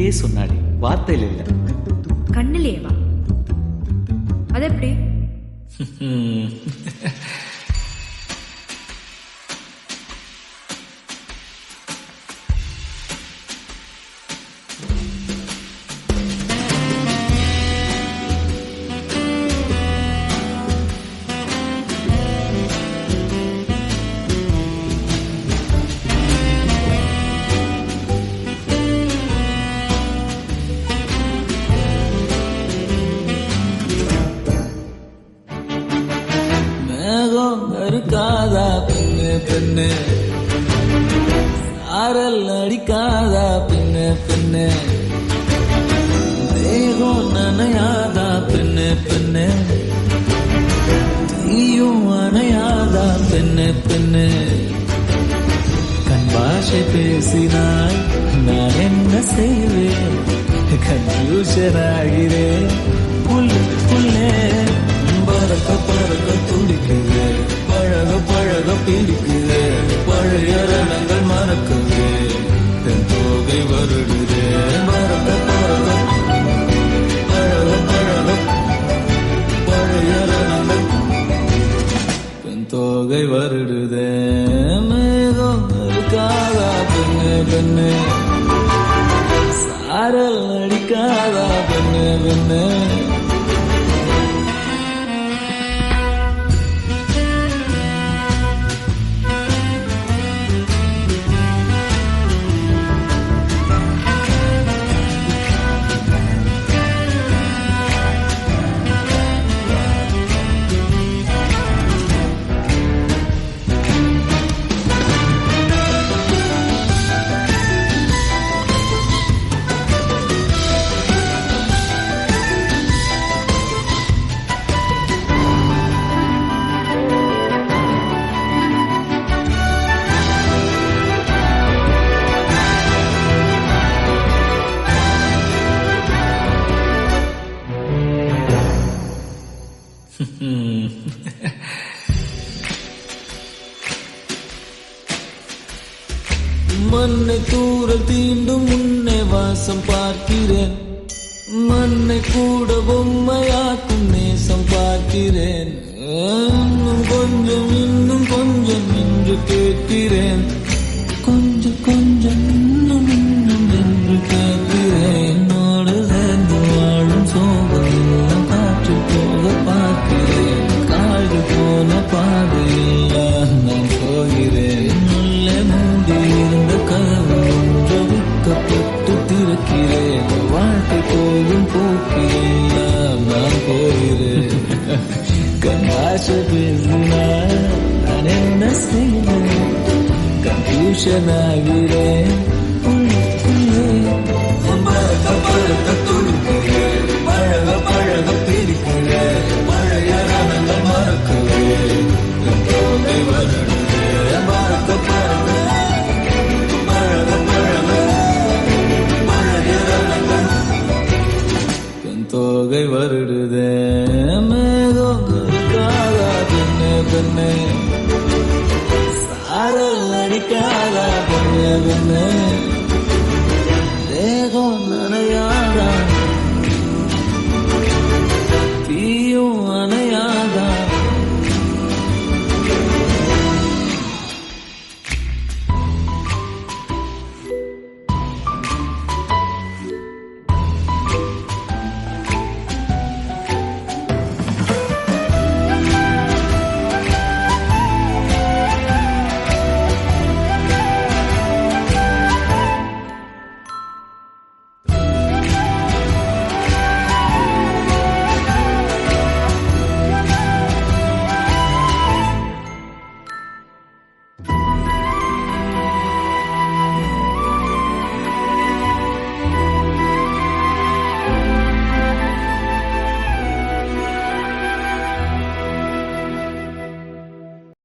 கண்ணிலேயே சொன்னாடி, வார்த்தையில் இல்லை. கண்ணிலேயேவா? அது எப்படி? இருக்காதா பெண்ணு பெண்ணு, சாரல் அடிக்காதா பெண்ணு பெண்ணு, தேகம் நனையாதா பெண்ணு பெண்ணு, தீயும் அணையாதா பெண்ணு பெண்ணு. கண் பாஷை பேசினாய் நான் என்ன செய்வேன், கன்ஃபியூஷன் ஆகிறேன் உள்ளே. பறக்க பறக்க துடிக்குது, பழக பழக பிடிக்குது, பழைய ரணங்கள் மறக்குது, தென் தோகை வருடுது. பறக்க பறக்க பழக பழக பழைய ரணங்கள் தென் தோகை வருடுது. மேகம் இருக்காதா பெண்ணு பெண்ணு, சாரல் அடிக்காதா பெண்ணு பெண்ணு. மண்ணை தூரல் தீண்டும் முன்னே வாசம் பார்க்கிறேன், மண்ணை கூட பொம்மையாக்கும் நேசம் பார்க்கிறேன். இன்னும் கொஞ்சம் என்று கேட்கிறேன், கொஞ்சம் கொஞ்சம் இன்னும் என்று கேட்கிறேன். என்னோடு சேர்ந்து வாழும் சோகம் காற்று போக பார்க்கிறேன், காய்ந்து போன பாதையில் நான் போகிறேன். உள்ளே மூடி இருந்த கதவு ஒன்று விற்கப்பட்டு திறக்கிறேன், வாழ்க்கை போகும் போக்கிறேன் நான் போகிறேன். கண்ணாசை பேசினார் நான் என்ன செய்வேன், கன்ஃபியூஷன் ஆகிறேன் பறக்க பறக்க துடிக்கிறேன், பழக பழக பிரிக்கிறேன், பழைய ரணங்கள் மறக்கிறேன், தோகை வருடுகிறேன். பறக்க பறக்க பழக பழக பழைய ரணங்கள் தன் தோகை வருடுதே. மேகம் இருக்காதா பெண்ணே பெண்ணே, சாரல் அடிக்காதா பெண்ணே பெண்ணே.